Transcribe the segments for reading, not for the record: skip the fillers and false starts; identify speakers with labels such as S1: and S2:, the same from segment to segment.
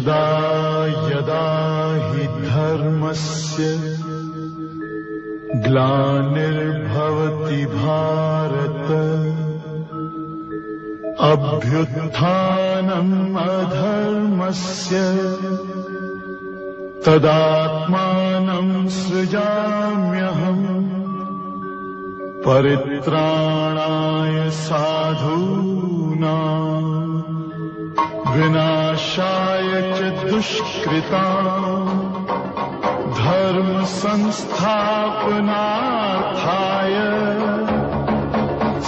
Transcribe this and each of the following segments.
S1: यदा यदा हि धर्मस्य ग्लानिर्भवति भारत अभ्युत्थानम् अधर्मस्य तदात्मानं सृजाम्यहम् परित्राणाय साधूनां विनाशाय च दुष्कृताम् धर्म संस्थापनार्थाय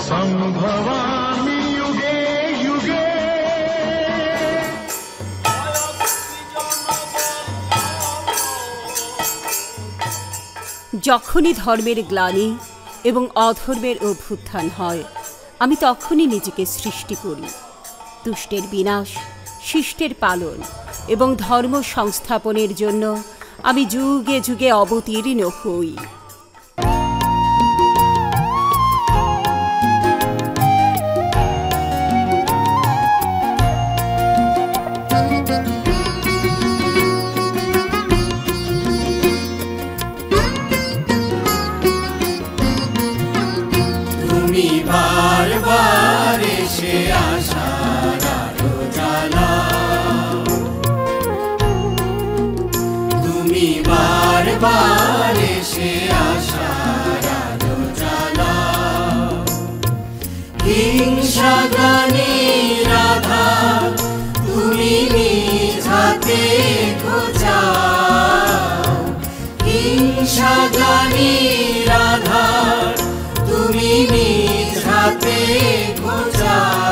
S1: संभवामि युगे युगे।
S2: যখনই ধর্মের গ্লানি এবং অধর্মের অভ্যুত্থান হয়, আমি তখনই নিজেকে সৃষ্টি করি। দুষ্টের বিনাশ, শিষ্টের পালন এবং ধর্ম সংস্থাপনের জন্য আমি যুগে যুগে অবতীর্ণ হই।
S3: তুমি বারবার এসে আশার আলো জ্বালাও, তুমি বারবার এসে আশার আলো জ্বালাও। হিংসা গ্লানির আধার তুমি নিজ হাতে ঘোচাও, হিংসা গ্লানির আধার তুমি নিজ হাতে ঘোচাও।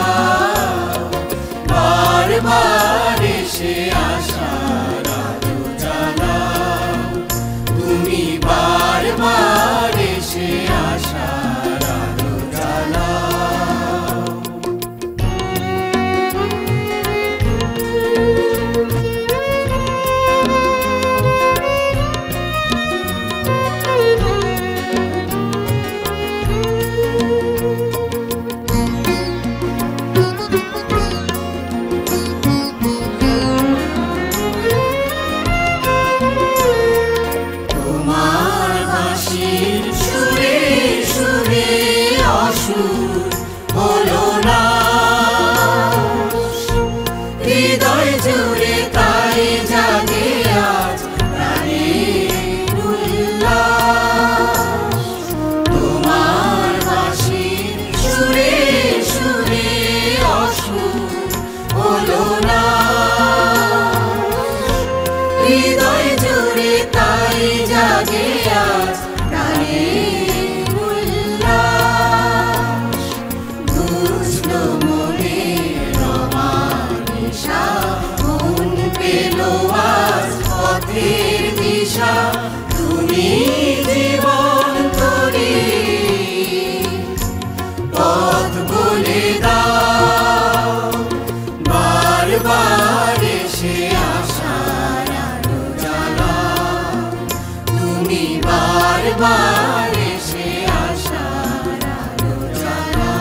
S3: বারবার এসে আশার আলো জ্বালাও, তুমি বারবার এসে আশার আলো জ্বালাও। তুমি জীবন করে পথ বলে দাও, বারবার এসে আশার আলো জ্বালাও, তুমি বারবার এসে আশার আলো জ্বালাও।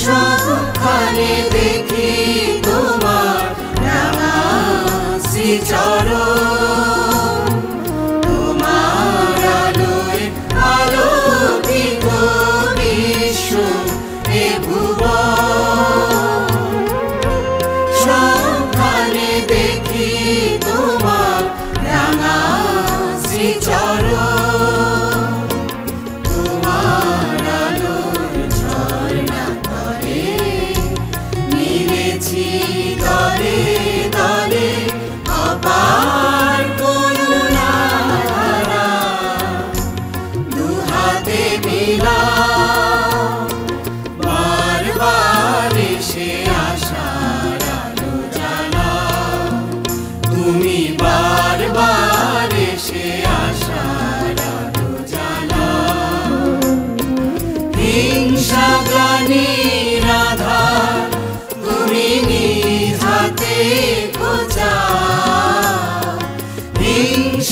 S3: সবখানে দেখি তোমার রাঙা শ্রীচরণ, তোমার আলোয় আলোকিত বিশ্ব এ ভুবন। সবখানে দেখি তোমার রাঙা শ্রীচরণ, তোমার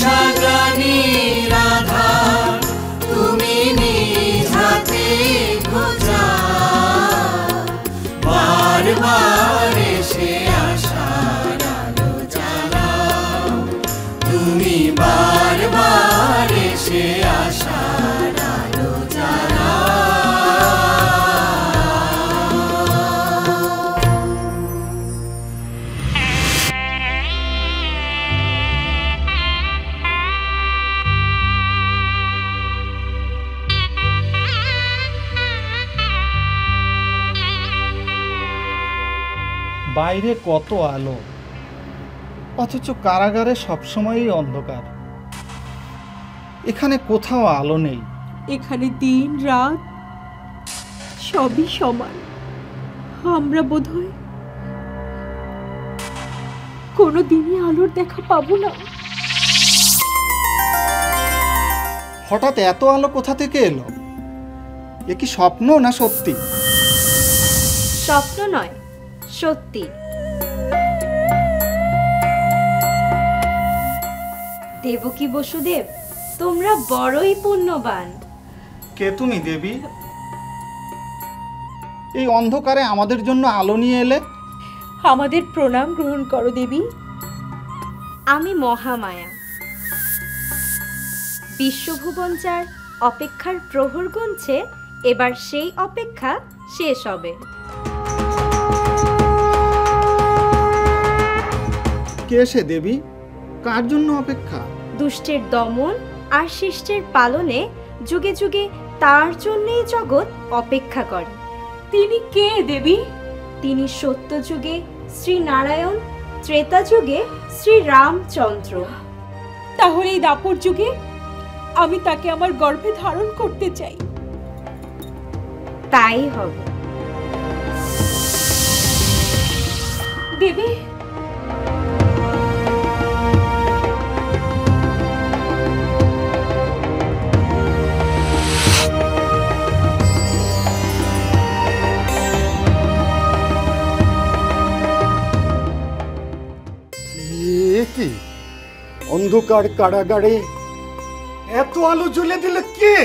S3: হিংসাগ্লানির আধার তুমি নিজ হাতে ঘোচা, বারবার এসে আশার আলো জ্বালাও, তুমি বারবার এসে আশার আলো জ্বালাও।
S4: বাইরে কত আলো, অথচ কারাগারে সবসময়ই অন্ধকার। এখানে কোথাও আলো নেই।
S5: এখানে দিন রাত সবই সমান। আমরা বোধহয় কোনোদিনই আলোর দেখা পাবো না।
S4: হঠাৎ এত আলো কোথা থেকে এলো? এ কি স্বপ্ন না সত্যি?
S6: স্বপ্ন নয়, সত্যি। দেবকী বসুদেব, তোমরা বড়ই পুণ্যবান।
S4: কে তুমি দেবী? এই অন্ধকারে আমাদের জন্য আলো নিয়ে এলে।
S5: আমাদের প্রণাম গ্রহণ করো দেবী।
S6: আমি মহামায়া। বিশ্বভুবন যার অপেক্ষার প্রহর গুনছে, এবার সেই অপেক্ষা শেষ হবে।
S4: কে সে দেবী? কার জন্য অপেক্ষা?
S6: দুষ্টের দমন আর শিষ্টের পালনে যুগে যুগে তার জন্যই জগৎ অপেক্ষা করে।
S5: তিনি কে দেবী?
S6: তিনি সত্য যুগে শ্রী নারায়ণ, ত্রেতা যুগে শ্রী রামচন্দ্র।
S5: তাহলে এই দাপর যুগে আমি তাকে আমার গর্ভে ধারণ করতে চাই।
S6: তাই হবে।
S5: দেবী,
S7: কি অন্ধকার কারাগারে এত আলো জ্বলে দিল কে?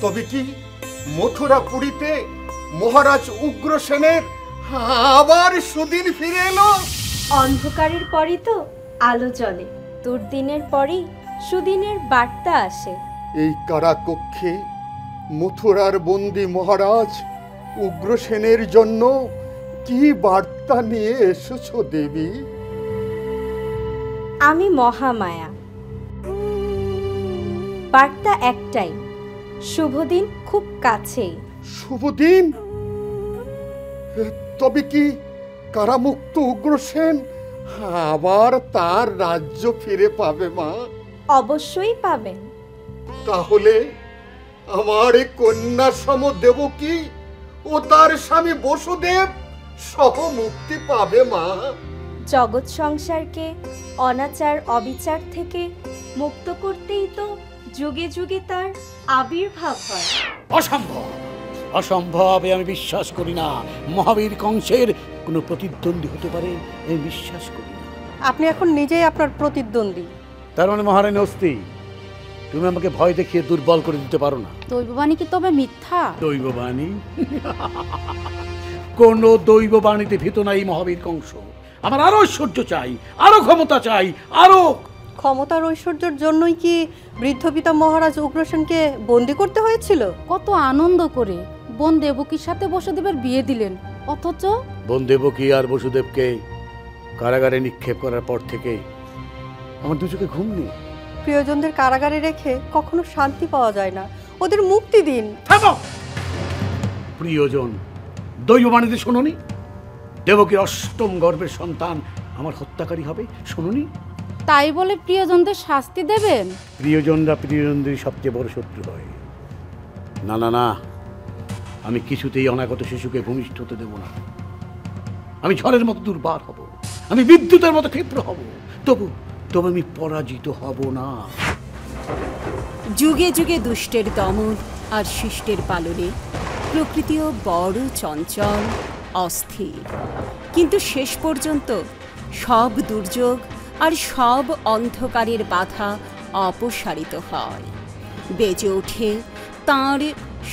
S7: তবে কি মথুরাপুরীতে মহারাজ উগ্রসেনের আবার সুদিন ফিরে এলো?
S6: অন্ধকারের পরই তো আলো জ্বলে, দুর্দিনের পরই সুদিনের বার্তা আসে।
S7: এই কারাকক্ষে মথুরার বন্দী মহারাজ উগ্রসেনের জন্য কি বার্তা নিয়ে এসেছো দেবী?
S6: আমি মহামায়া। বার্তা একটাই, শুভদিন খুব কাছেই।
S7: শুভদিন? তবে কি কারামুক্ত উগ্রসেন আবার তার রাজ্য ফিরে পাবে মা?
S6: অবশ্যই পাবেন।
S7: তাহলে আমার এই কন্যা সম দেবকী ও তার স্বামী বসুদেব সহ মুক্তি পাবে মা?
S6: জগৎ সংসারকে অনাচার অবিচার থেকে মুক্ত করতেই তো যুগে যুগে তার আবির্ভাব হয়।
S8: অসম্ভব, অসম্ভব। আমি বিশ্বাস করি না মহাবীর কংসের কোনো প্রতিদ্বন্দ্বী হতে পারে। আমি বিশ্বাস করি না।
S9: আপনি এখন নিজেই আপনার প্রতিদ্বন্দ্বী।
S8: তার মানে মহারানী অস্তি, তুমি আমাকে ভয় দেখিয়ে দুর্বল করে দিতে পারো না।
S9: দৈববাণী কি তবে মিথ্যা?
S8: দৈববাণী? কোন দৈববাণীতে ভীত নাই মহাবীর কংস। আমার আরো ঐশ্বর্য চাই, আরো ক্ষমতা চাই, আরো
S9: ক্ষমতার ঐশ্বর্যের জন্যই কি বৃদ্ধ পিতা মহারাজ উগ্রসেনকে বন্দী করতে হয়েছিল?
S10: কত আনন্দ করে বোন দেবকীর সাথে বসুদেবের বিয়ে দিলেন, অথচ
S8: বোন দেবকী আর বসুদেবকে কারাগারে নিক্ষেপ করার পর থেকে আমার দু চোখে ঘুম নেই।
S9: প্রিয়জনদের কারাগারে রেখে কখনো শান্তি পাওয়া যায় না। ওদের মুক্তি দিন।
S8: থামো! প্রিয়জন, দৈববাণীতে শোনোনি দেবকীর অষ্টম গর্ভের সন্তান আমার হত্যাকারী হবে? শোনোনি?
S10: তাই বলে প্রিয়জনদের শাস্তি দেবেন?
S8: প্রিয়জনরা প্রিয়জনদের সবচেয়ে বড় শত্রু হয়। না না না, আমি কিছুতেই অনাগত শিশুকে ভূমিষ্ঠ হতে দেব না। আমি ঝড়ের মতো দুর্বার হব, আমি বিদ্যুতের মতো ক্ষিপ্র হব, তবু তবে আমি পরাজিত হব না।
S2: যুগে যুগে দুষ্টের দমন আর শিষ্টের পালনে প্রকৃতিও বড় চঞ্চল, অস্থির। কিন্তু শেষ পর্যন্ত সব দুর্যোগ আর সব অন্ধকারের বাধা অপসারিত হয়। বেজে ওঠে তাঁর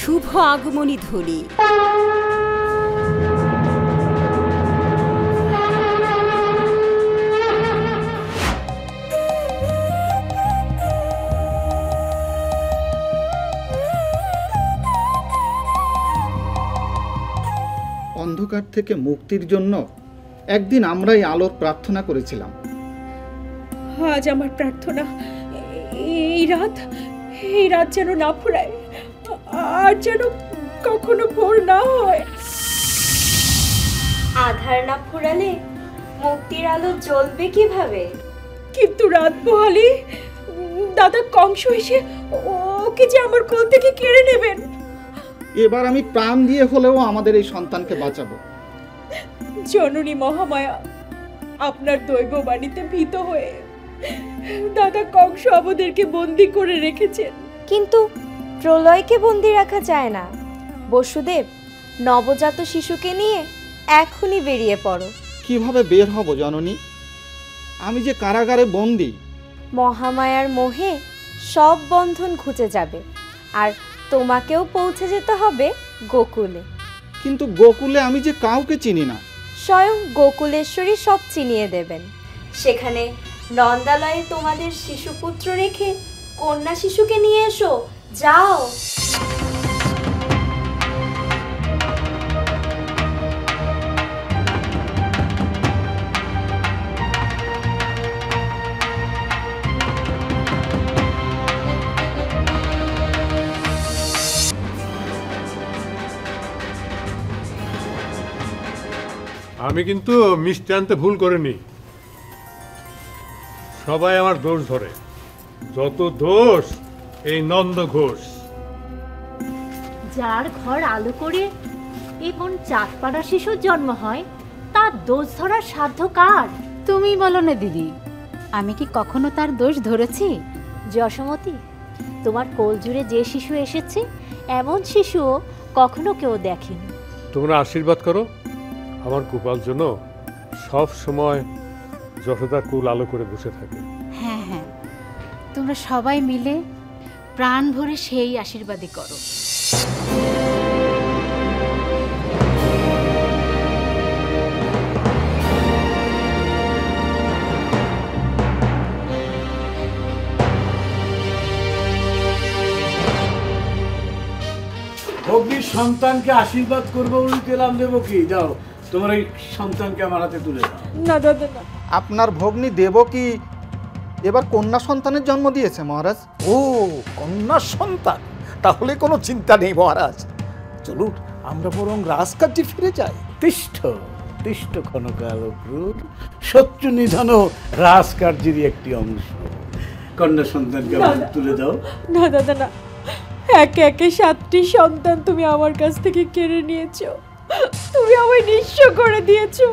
S2: শুভ আগমনী ধ্বনি।
S4: অন্ধকার থেকে মুক্তির জন্য একদিন আমরাই আলোর প্রার্থনা করেছিলাম।
S5: আজ আমার প্রার্থনা এই রাত যেন না ফুরায়, আর যেন কখনো ভোর না হয়।
S6: আধার না ফুরালে মুক্তির আলো জ্বলবে কিভাবে?
S5: কিন্তু রাত পোহালে দাদা কংস এসে ওকে যে আমার কোল থেকে কেড়ে নেবেন।
S4: এবার আমি প্রাণ দিয়ে হলেও আমাদের এই সন্তানকে বাঁচাবো।
S5: জননী মহামায়া আপনার দৈব বাণীতে ভীত হয়ে দাদা কংস আমাদেরকে বন্দি করে রেখেছেন।
S6: কিন্তু প্রলয়কে বন্দি রাখা যায় না। বসুদেব, নবজাত শিশুকে নিয়ে এখনই বেরিয়ে পড়ো।
S4: কিভাবে বের হব জননী? আমি যে কারাগারে বন্দি।
S6: মহামায়ার মোহে সব বন্ধন ঘুচে যাবে, আর তোমাকেও পৌঁছে যেতে হবে গোকুলে।
S4: কিন্তু গোকুলে আমি যে কাউকে চিনি না।
S6: স্বয়ং গোকুলেশ্বরী সব চিনিয়ে দেবেন। সেখানে নন্দালয়ে তোমাদের শিশুপুত্র রেখে কন্যা শিশুকে নিয়ে এসো, যাও।
S11: আমি কিন্তু মিষ্টি আনতে ভুল করিনি। সবাই আমার দোষ ধরে, যত দোষ এই নন্দ ঘোষ।
S12: যার ঘর আলো করে এখন চাঁদপাড়া শিশুর জন্ম হয়, তার দোষ ধরার সাধ্য কার?
S10: তুমি বলো না দিদি, আমি কি কখনো তার দোষ ধরেছি?
S12: যশোমতী, তোমার কোল জুড়ে যে শিশু এসেছে এমন শিশুও কখনো কেউ দেখেনি।
S11: তোমরা আশীর্বাদ করো আমার গোপাল যেন সব সময় যশোদার কুল আলো করে বসে থাকে।
S10: হ্যাঁ হ্যাঁ, তোমরা সবাই মিলে প্রাণ ভরে সেই আশীর্বাদই করো।
S8: ভগ্নির সন্তানকে আশীর্বাদ করবো বলে তেলাম দেবো কি? যাও তোমার এই সন্তানকে আমার হাতে তুলে দাও।
S5: না দাদা না।
S4: আপনার ভগ্নী দেবকী এবার কন্যা সন্তানের জন্ম দিয়েছে মহারাজ।
S7: ও, কন্যা সন্তান? তাহলে কোনো চিন্তা নেই মহারাজ। চলুন আমরা বরং রাজকার্যে ফিরে যাই।
S8: তিষ্ঠ তিষ্ঠ ক্ষণকালক্রুর, শত্রু নিধনও রাজকার্যেরই একটি অংশ। কন্যা সন্তানকে আমার তুলে দাও।
S5: না দাদা না, একে একে 7টি সন্তান তুমি আমার কাছ থেকে কেড়ে নিয়েছো, তুমি আমায় নিঃস্ব করে দিয়েছো।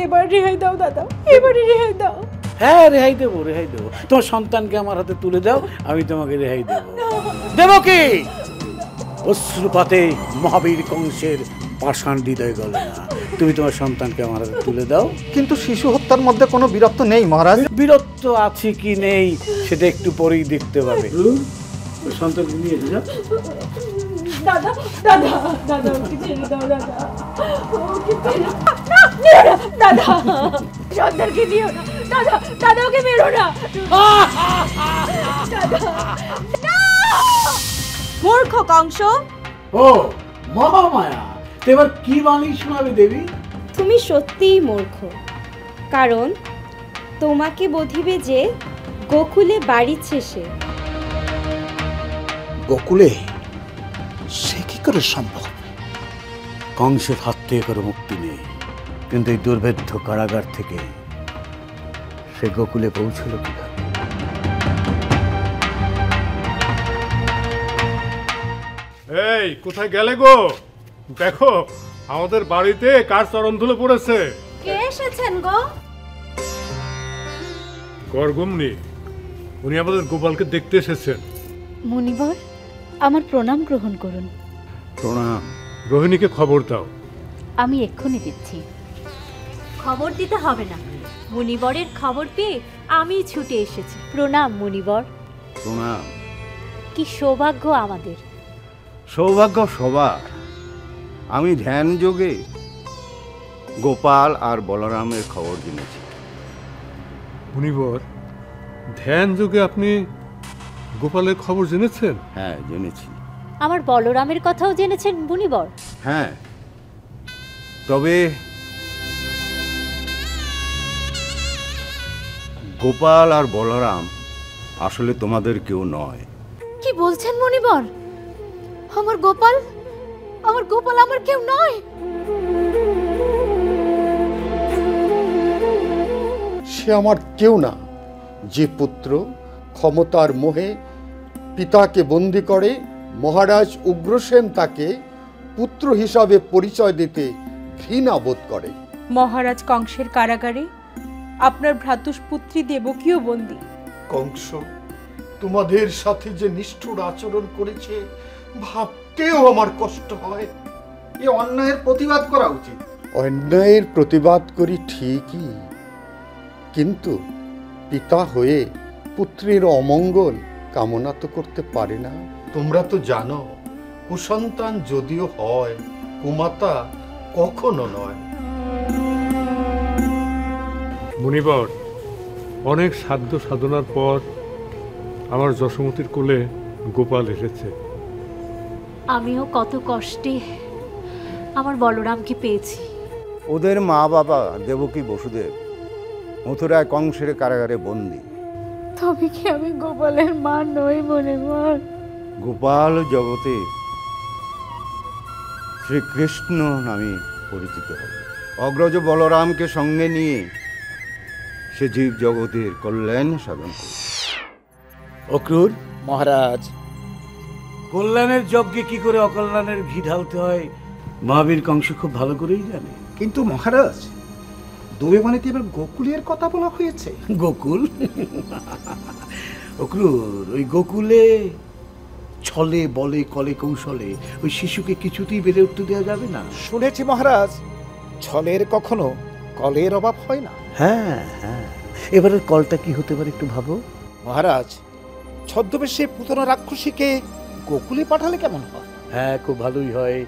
S5: এবার রেহাই দাও দাদা, এবারে রেহাই দাও।
S8: হ্যাঁ রেহাই দেবো, রেহাই দেবো। তোমার সন্তানকে আমার হাতে তুলে দাও, আমি তোমাকে রেহাই দেবো। দেবো কি? অশ্রুপাতে মহাবীর কংসের পাষাণ হৃদয় গলে না। তুমি তোমার সন্তানকে আমার হাতে তুলে দাও।
S4: কিন্তু শিশু হত্যার মধ্যে কোনো বীরত্ব নেই মহারাজ।
S8: বীরত্ব আছে কি নেই সেটা একটু পরেই দেখতে পাবে। সন্তানকে নিয়ে এসে যাও।
S5: দাদা দাদা দাদা, ওকে ছেড়ে দাও দাদা, ওকে ছেড়ে দাও। দাদা সন্তানকে দিও না দাদা, দাদা ওকে মেরো না দাদা।
S6: মূর্খ কংস!
S8: ও মহামায়া, এবার কি বাণী শোনাবে দেবী?
S6: তুমি সত্যিই মূর্খ, কারণ তোমাকে বোধিবে যে গোকুলে বাড়ির শেষে।
S7: গোকুলে? সে কি করে সম্ভব?
S8: কংসের হাত থেকে করে মুক্তি নেই, কিন্তু এই দুর্ভেদ্য কারাগার থেকে সে গোকুলে পৌঁছল কিভাবে?
S11: এই কোথায় গেলে গো? দেখো আমাদের বাড়িতে কার চরণ ধুলো পড়েছে।
S12: কে এসেছেন গো?
S11: গরগুমনি, উনি আমাদের গোপালকে দেখতে এসেছেন।
S10: মুনিবর, আমার প্রণাম গ্রহণ করুন।
S8: প্রণাম।
S11: রোহিণীকে খবর দাও।
S10: আমি এক্ষুনি দিচ্ছি।
S12: খবর দিতে হবে না, মুনিবরের খবর পেয়ে আমি ছুটে এসেছি। প্রণাম মুনিবর।
S8: প্রণাম।
S12: কি সৌভাগ্য আমাদের।
S13: সৌভাগ্য সবার। আমি ধ্যান যোগে গোপাল আর বলরামের খবর জেনেছি।
S11: মুনিবর, ধ্যান যোগে আপনি গোপালের খবর জেনেছেন?
S13: হ্যাঁ, জেনেছি।
S12: আমার বলরামের কথাও জেনেছেন মুনিবর?
S13: হ্যাঁ, তবে গোপাল আর বলরাম আসলে তোমাদের কেউ নয়।
S10: কি বলছেন মুনিবর? আমার গোপাল আমার কেউ নয়?
S7: সে আমার কেউ না। যে পুত্র ক্ষমতার মোহে পিতাকে বন্দী করে, মহারাজ উগ্রসেন তাকে পুত্র হিসাবে পরিচয় দিতে ঘৃণা বোধ করে।
S5: মহারাজ কংসের কারাগারে আপনার ভ্রাতুষ্পুত্রী দেবকীও বন্দী।
S7: কংস তোমাদের সাথে যে নিষ্ঠুর আচরণ করেছে ভাবতেও আমার কষ্ট হয়।
S4: এই অন্যায়ের প্রতিবাদ করা উচিত।
S7: অন্যায়ের প্রতিবাদ করি ঠিকই, কিন্তু পিতা হয়ে পুত্রের অমঙ্গল কামনা তো করতে পারে না। তোমরা তো জানো, কুসন্তান যদিও হয়, কুমাতা কখনো নয়।
S11: মুনিবর, অনেক সাধ্য সাধনার পর আমার যশোমতীর কোলে গোপাল এসেছে।
S12: আমিও কত কষ্টে আমার বলরামকে পেয়েছি।
S13: ওদের মা বাবা দেবকী বসুদেব মথুরায় কংসের কারাগারে বন্দী।
S5: তবে কি আমি গোপালের মা নই মুনিবর?
S13: গোপাল জগতে শ্রীকৃষ্ণ নামে পরিচিত হবে। অগ্রজ বলরামকে সঙ্গে নিয়ে সে জীব জগতের কল্যাণ সাধন করবে।
S8: অক্রূর
S14: মহারাজ,
S8: কল্যাণের যজ্ঞে কি করে অকল্যাণের ঘি ঢালতে হয় মহাবীর কংস খুব ভালো করেই জানে।
S4: কিন্তু মহারাজ, দুবে বাণীতে এবার গোকুলের কথা বলা হয়েছে।
S8: গোকুল? অক্রূর, ওই গোকুলে ছলে বলে কলে কৌশলে ওই শিশুকে কিছুতেই বেড়ে উঠতে দেওয়া যাবে না।
S14: শুনেছি মহারাজ, ছলের কখনো কলের অভাব হয় না।
S8: হ্যাঁ হ্যাঁ, এবারের কলটা কি হতে পারে একটু ভাবো।
S14: মহারাজ, ছদ্মবেশে পুতনা রাক্ষসীকে গোকুলে পাঠালে কেমন হয়?
S8: হ্যাঁ, খুব ভালোই হয়।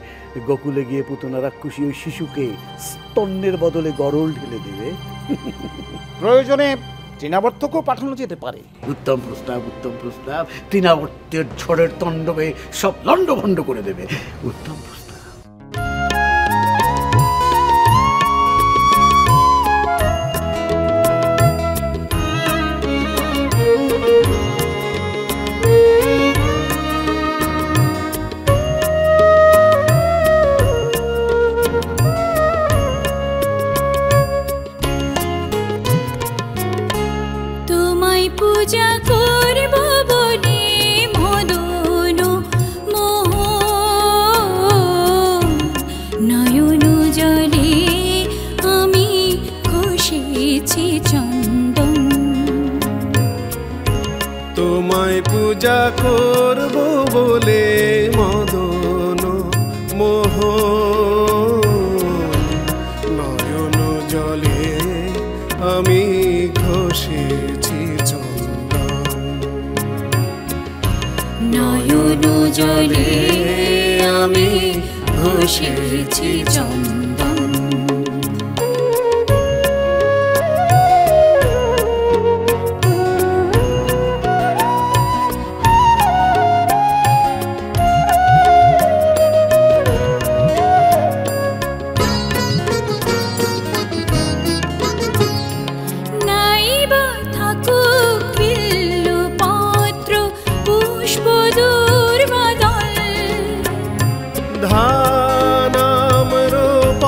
S8: গোকুলে গিয়ে পুতনা রাক্ষসী ওই শিশুকে স্তন্যের বদলে গরল ঢেলে দেবে।
S14: প্রয়োজনে তৃণাবর্তকেও পাঠানো যেতে পারে।
S8: উত্তম প্রস্তাব, উত্তম প্রস্তাব। তৃণাবর্তের ঝড়ের তাণ্ডবে সব লণ্ডভণ্ড করে দেবে। উত্তম প্রস্তাব।
S3: পূজা করব বলে মদন মোহ নয়ন জলে আমি ঘষেছি চন্দন।
S1: তোমায় পূজা করব বলে মদন মোহ নয়ন জলে আমি ঘষেছি
S3: নয়ন জলে আমি ঘষেছি চন্দন। নাইবা থাকুক বিল্লপত্র পুষ্প দুর্বাদল,
S1: ধানাম রূপ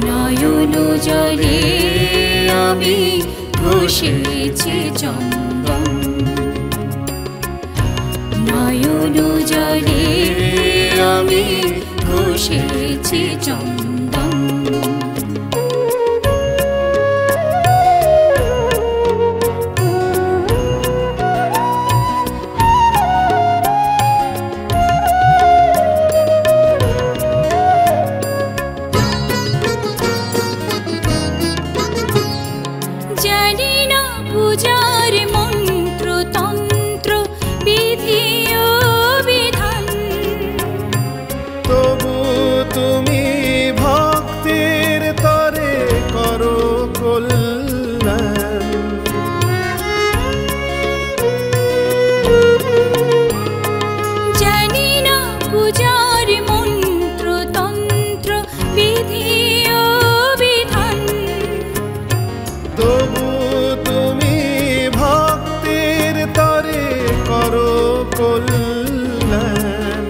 S3: নয়ন জলে আমি ঘষেছি চন্দন, নয়ন জলে আমি ঘষেছি চন্দন। জানি না পূজার মন্ত্র তন্ত্র বিধি ও বিধান,
S1: তবু তুমি ভক্তের তরে করো কল্যাণ।
S3: জানি না পূজার মন্ত্র তন্ত্র বিধি ও বিধান,
S1: তবু তুমি ভক্তের তরে করো কল্যাণ।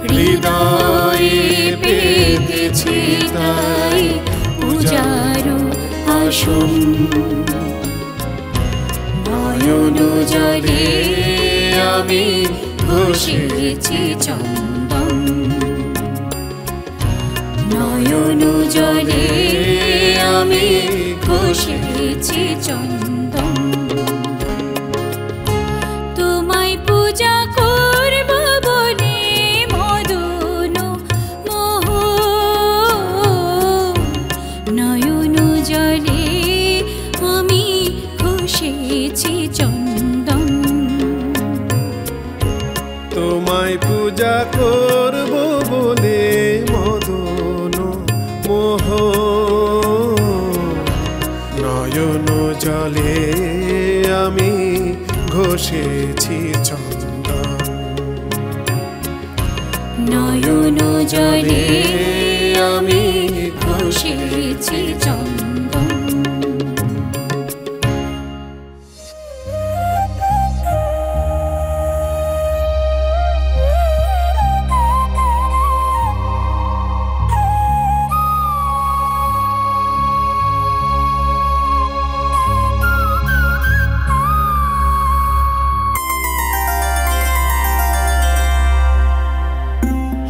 S3: হৃদয়ে পেতেছি তাই পূজার আসন, নয়ন জলে আমি ঘষেছি চন্দন, নয়ন জলে আমি ঘষেছি চন্দন। তোমায় পূজা করব বলে মদন মোহ, নয়ন জলে আমি ঘষেছি চন্দন।
S1: তোমায় পূজা করব বলে মদন মোহ, নয়ন জলে আমি ঘষেছি চন্দন,
S3: নয়ন জলে আমি ঘষেছি চন্দন।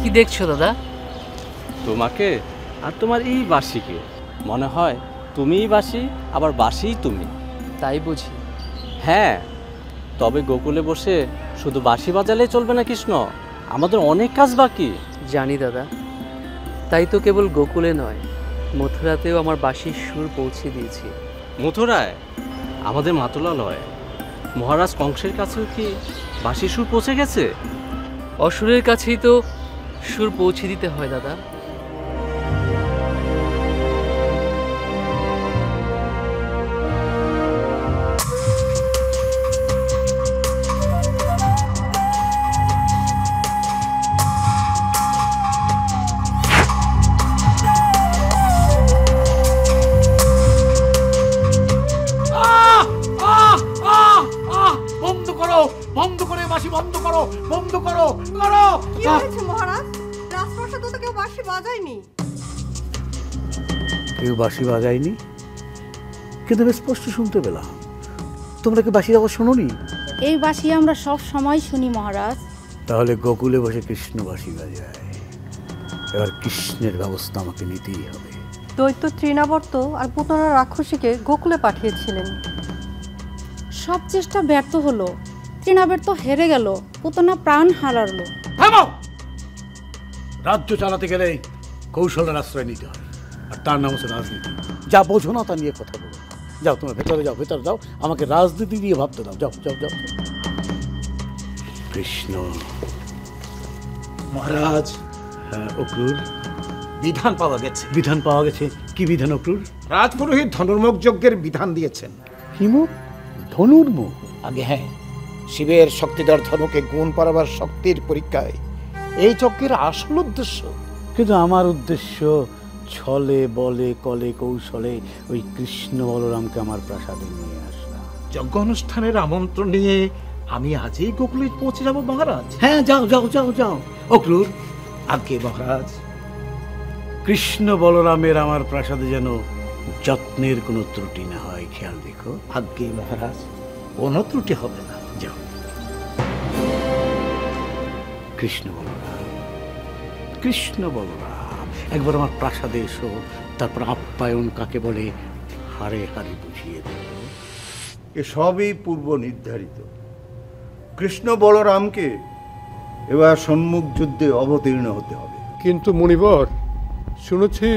S15: কি দেখছো দাদা?
S16: তোমাকে আর তোমার এই বাঁশিকে। মনে হয় তুমিই বাঁশি, আবার বাঁশিই তুমি।
S15: তাই বুঝি?
S16: হ্যাঁ, তবে গোকুলে বসে শুধু বাঁশি বাজালেই চলবে না কৃষ্ণ, আমাদের অনেক কাজ বাকি।
S15: জানি দাদা, তাই তো কেবল গোকুলে নয়, মথুরাতেও আমার বাঁশির সুর পৌঁছে দিয়েছি।
S16: মথুরায়? আমাদের মাতুলালয় মহারাজ কংসের কাছেও কি বাঁশির সুর পৌঁছে গেছে?
S15: অসুরের কাছেই তো সুর পৌঁছে দিতে হয় দাদা।
S8: বন্ধ করো, বন্ধ করে বাঁশি বন্ধ করো, বন্ধ করো, করো।
S9: কি হয়েছে মহারাজ? রাজপ্রাসাদে তো কেউ বাঁশি বাজায়নি।
S8: কেউ বাঁশি বাজায়নি, কিন্তু বেশ স্পষ্ট শুনতে পেলাম। তোমরা কি বাঁশির আওয়াজ শোনোনি?
S10: এই বাঁশি আমরা সব সময় শুনি মহারাজ।
S8: তাহলে গোকুলে বসে কৃষ্ণ বাঁশি বাজায়। এবার কৃষ্ণের ব্যবস্থা আমাকে নিতেই হবে।
S9: দৈত্য তৃণাবর্ত আর পুতনা রাক্ষসীকে গোকুলে পাঠিয়েছিলেন।
S10: সব চেষ্টা ব্যর্থ হলো, তৃণাবর্ত হেরে গেল, পুতনা প্রাণ হারালো।
S8: রাজ্য চালাতে গেলে কৌশলের আশ্রয় নিতে হয়, আর তার নাম হচ্ছে রাজনীতি। যা বোঝো না তা নিয়ে কথা বলো। যাও, তোমরা ভেতরে যাও, ভেতরে যাও, আমাকে রাজনীতি নিয়ে ভাবতে দাও। যাও যাও যাও। কৃষ্ণ
S14: মহারাজ।
S8: হ্যাঁ অক্রুর,
S14: বিধান পাওয়া গেছে।
S8: বিধান পাওয়া গেছে? কি বিধান অক্রুর?
S14: রাজপুরোহিত ধনুর্মুখ যজ্ঞের বিধান দিয়েছেন।
S8: কি মুখ? ধনুর্মুখ?
S14: আগে হ্যাঁ, শিবের শক্তিধর ধনুকে গুণ পারাবার শক্তির পরীক্ষায় এই যজ্ঞের আসল উদ্দেশ্য।
S8: কিন্তু আমার উদ্দেশ্য ছলে বলে কলে কৌশলে ওই কৃষ্ণ বলরামকে আমার প্রাসাদে নিয়ে আসা।
S14: যজ্ঞ অনুষ্ঠানের আমন্ত্রণ নিয়ে আমি আজই গোকুলে পৌঁছে যাব মহারাজ।
S8: হ্যাঁ যাও যাও যাও যাও। অক্রুর,
S14: আগে মহারাজ।
S8: কৃষ্ণ বলরামের আমার প্রাসাদে যেন যত্নের কোনো ত্রুটি না হয়, খেয়াল রেখো।
S14: ভাগ্যে মহারাজ, কোনো ত্রুটি হবে না।
S8: যাও। কৃষ্ণ বলরাম, কৃষ্ণ বলরাম, একবার আমার প্রাসাদে এসো, তারপর আপ্যায়ন কাকে বলে হারে হারে বুঝিয়ে দেব।
S13: এসবই পূর্ব নির্ধারিত। কৃষ্ণ বলরামকে এবার সম্মুখ যুদ্ধে অবতীর্ণ হতে হবে।
S11: কিন্তু মুনিবর, শুনেছি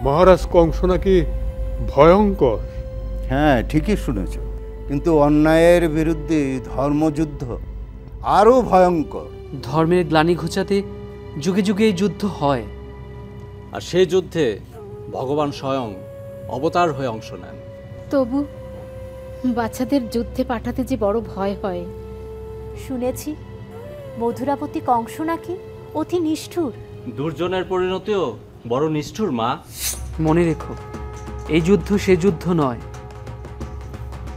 S11: মহারাজ কংস নাকি ভয়ঙ্কর।
S13: হ্যাঁ, ঠিকই শুনেছ, কিন্তু অন্যায়ের বিরুদ্ধে ধর্মযুদ্ধ আরও ভয়ঙ্কর।
S15: ধর্মের গ্লানি ঘোচাতে যুগে যুগে এই যুদ্ধ হয়,
S16: আর সেই যুদ্ধে ভগবান স্বয়ং অবতার হয়ে অংশ নেন।
S10: তবু বাচ্চাদের যুদ্ধে পাঠাতে যে বড় ভয় হয়।
S12: শুনেছি মধুরাপতি কংস নাকি অতি নিষ্ঠুর।
S16: দুর্জনের পরিণতিও বড় নিষ্ঠুর মা।
S15: মনে রেখো, এই যুদ্ধ সে যুদ্ধ নয়,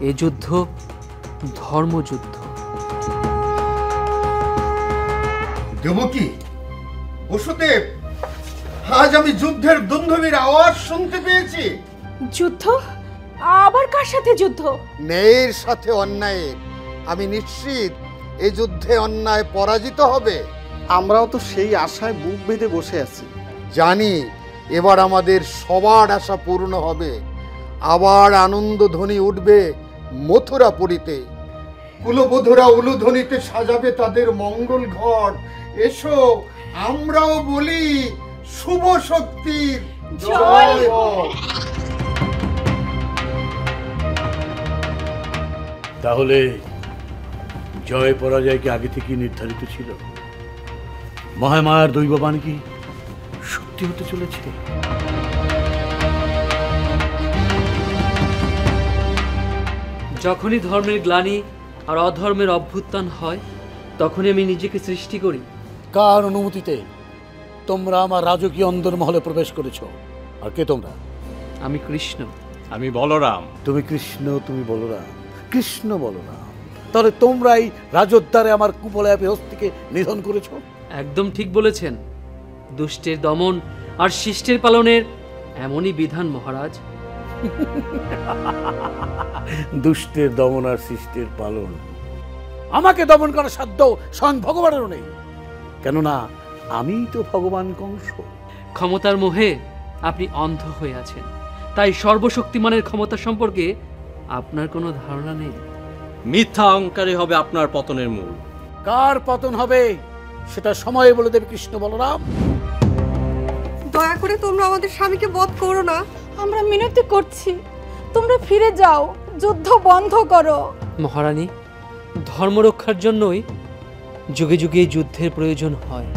S15: এই যুদ্ধ ধর্মযুদ্ধ।
S7: দেবকী, বসুদেব, আজ আমি যুদ্ধের দুন্দুভির আওয়াজ শুনতে পেয়েছি।
S5: যুদ্ধ? আবার কার সাথে যুদ্ধ?
S7: ন্যায়ের সাথে অন্যায়ের। আমি নিশ্চিত এই যুদ্ধে অন্যায় পরাজিত হবে।
S4: আমরাও তো সেই আশায় বুক বেঁধে বসে আছি।
S7: জানি এবার আমাদের সবার আশা পূর্ণ হবে। আবার আনন্দ ধ্বনি উঠবে মথুরাপুরীতে। কুলবধূরা উলুধ্বনিতে সাজাবে তাদের মঙ্গল ঘট। এসো আমরাও বলি শুভ শক্তির জয় হোক।
S8: তাহলে জয় পরাজয় কি আগে থেকে নির্ধারিত ছিল? মহামায়ার দৈববাণ কি সত্যি হতে চলেছে?
S15: যখনই ধর্মের গ্লানি আর অধর্মের অভ্যুত্থান হয়, তখনই আমি নিজেকে সৃষ্টি করি।
S8: কার অনুমতিতে তোমরা আমার রাজকীয় অন্দরমহলে প্রবেশ করেছ? আর কে তোমরা?
S15: আমি কৃষ্ণ।
S16: আমি বলরাম।
S8: তুমি কৃষ্ণ, তুমি বলরাম। কৃষ্ণ বলরাম, তাহলে তোমরাই রাজোদ্ধারে আমার কুপলায় হস্তিকে নিধন করেছ?
S15: একদম ঠিক বলেছেন। দুষ্টের দমন আর শিষ্টের পালনের এমনই বিধান মহারাজ।
S8: দুষ্টের দমন আর শিষ্টের পালন, আমাকে দমন করার সাধ্য স্বয়ং ভগবানেরও নেই, কেননা আমি তো ভগবান কংস।
S15: ক্ষমতার মোহে আপনি অন্ধ হয়ে আছেন, তাই সর্বশক্তিমানের ক্ষমতা সম্পর্কে আপনার কোনো ধারণা নেই।
S16: মিথ্যা অহংকারী হবে আপনার পতনের মূল।
S8: কার পতন হবে সেটা সময় বলে দেবে কৃষ্ণ বলরাম।
S9: দয়া করে তোমরা আমাদের স্বামীকে বধ করো না।
S5: আমরা মিনতি করছি, তোমরা ফিরে যাও, যুদ্ধ বন্ধ করো।
S15: মহারানী, ধর্ম রক্ষার জন্যই যুগে যুগে এই যুদ্ধের প্রয়োজন হয়।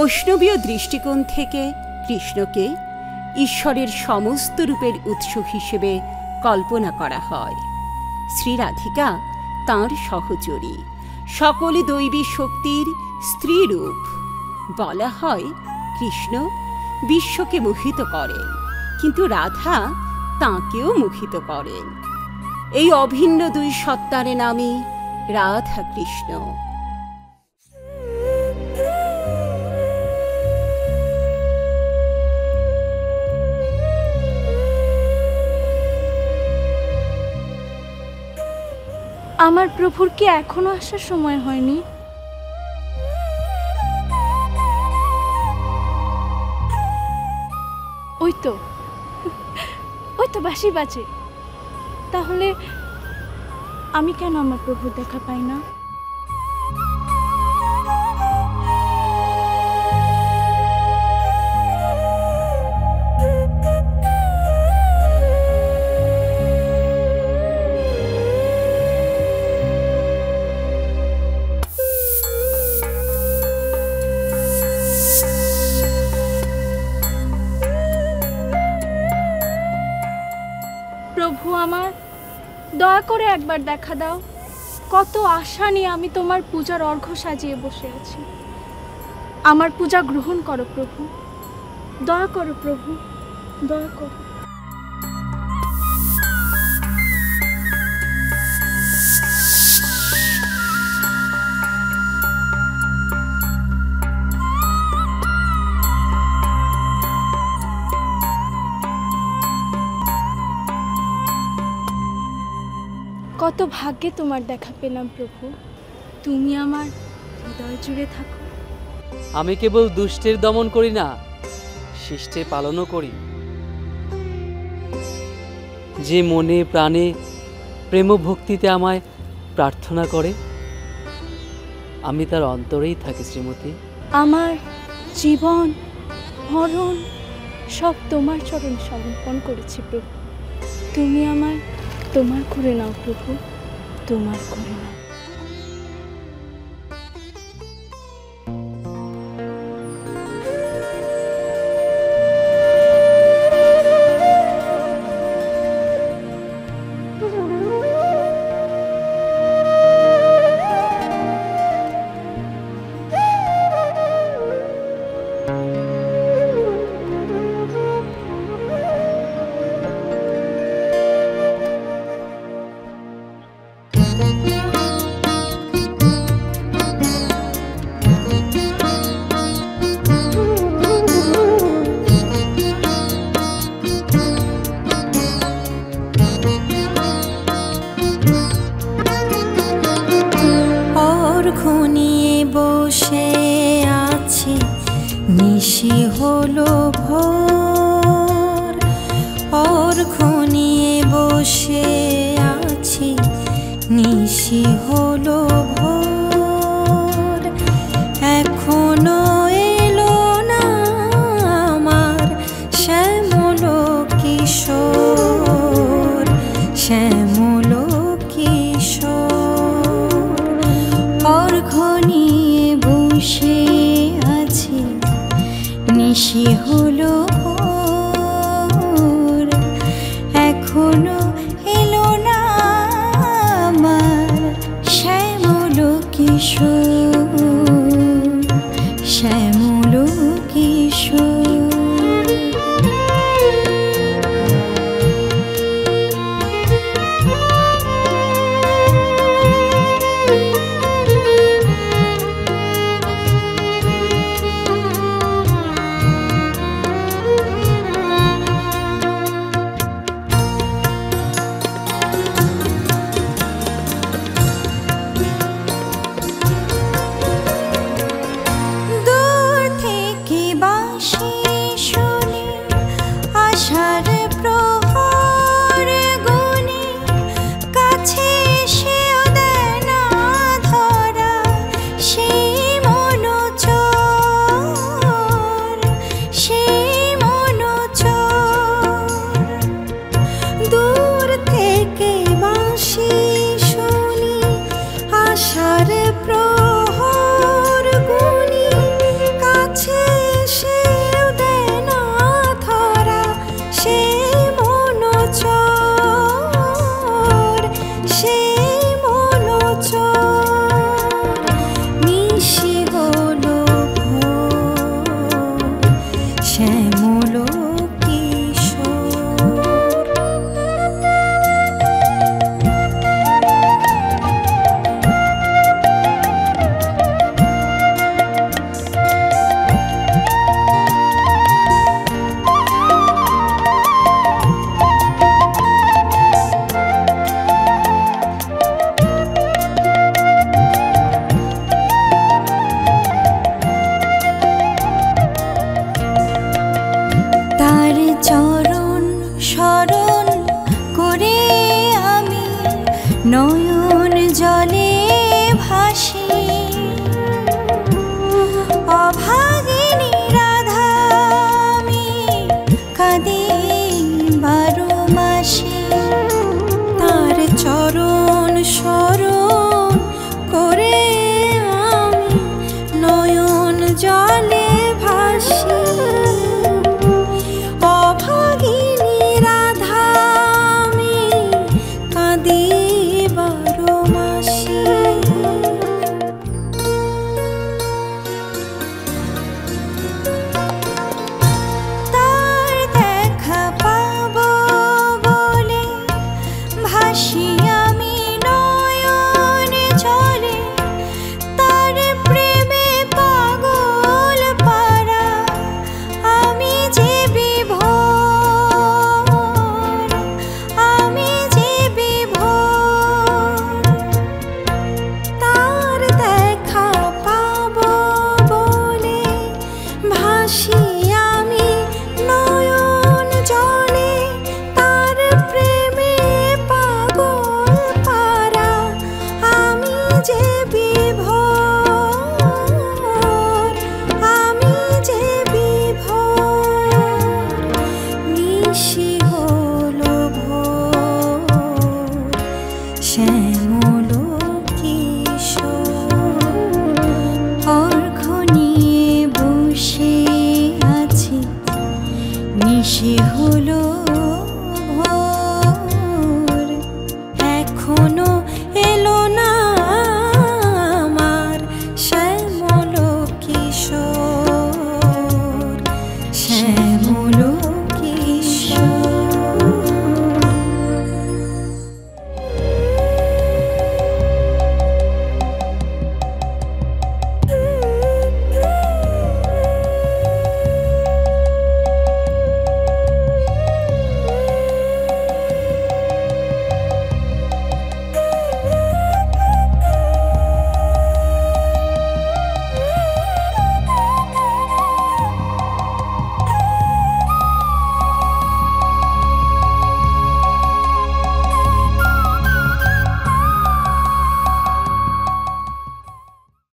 S2: বৈষ্ণবীয় দৃষ্টিকোণ থেকে কৃষ্ণকে ঈশ্বরের সমস্ত রূপের উৎস হিসেবে কল্পনা করা হয়। শ্রী রাধিকা তাঁর সহচরী, সকল দৈবী শক্তির স্ত্রী রূপ। বলা হয় কৃষ্ণ বিশ্বকে মোহিত করেন, কিন্তু রাধা তাঁকেও মোহিত করেন। এই অভিন্ন দুই সত্তার নামই রাধা কৃষ্ণ।
S17: আমার প্রভুর কি এখনো আসার সময় হয়নি? ওই তো বাঁশি বাজে। তাহলে আমি কেন আমার প্রভুর দেখা পাই না? প্রভু আমার, দয়া করে একবার দেখা দাও। কত আশা নিয়ে আমি তোমার পূজার অর্ঘ্য সাজিয়ে বসে আছি। আমার পূজা গ্রহণ করো প্রভু, দয়া করো প্রভু, দয়া করো। কত ভাগ্যে তোমার দেখা পেলাম প্রভু। তুমি আমার হৃদয় জুড়ে থাকো।
S15: আমি কেবল দুষ্টের দমন করি না, শিষ্টের পালনও করি। যে মনে প্রাণে প্রেম ভক্তিতে আমায় প্রার্থনা করে, আমি তার অন্তরেই থাকি শ্রীমতী।
S17: আমার জীবন মরণ সব তোমার চরণে সমর্পণ করেছি প্রভু। তুমি আমার তোমার করে নাও প্রভু, তোমার করে নাও।
S3: ঘনিয়ে বসে আছি, নিশি হলো ভোর। ওর ঘনিয়ে বসে আছি, নিশি হলো ভোর। এখনো এলো না আমার শ্যামল কিশোর, শ্যামল কিশোর। অর্ঘ্য নিয়ে বসে আছি, নিশি হলো ভোর। এখনো এলো না আমার শ্যামল কিশোর।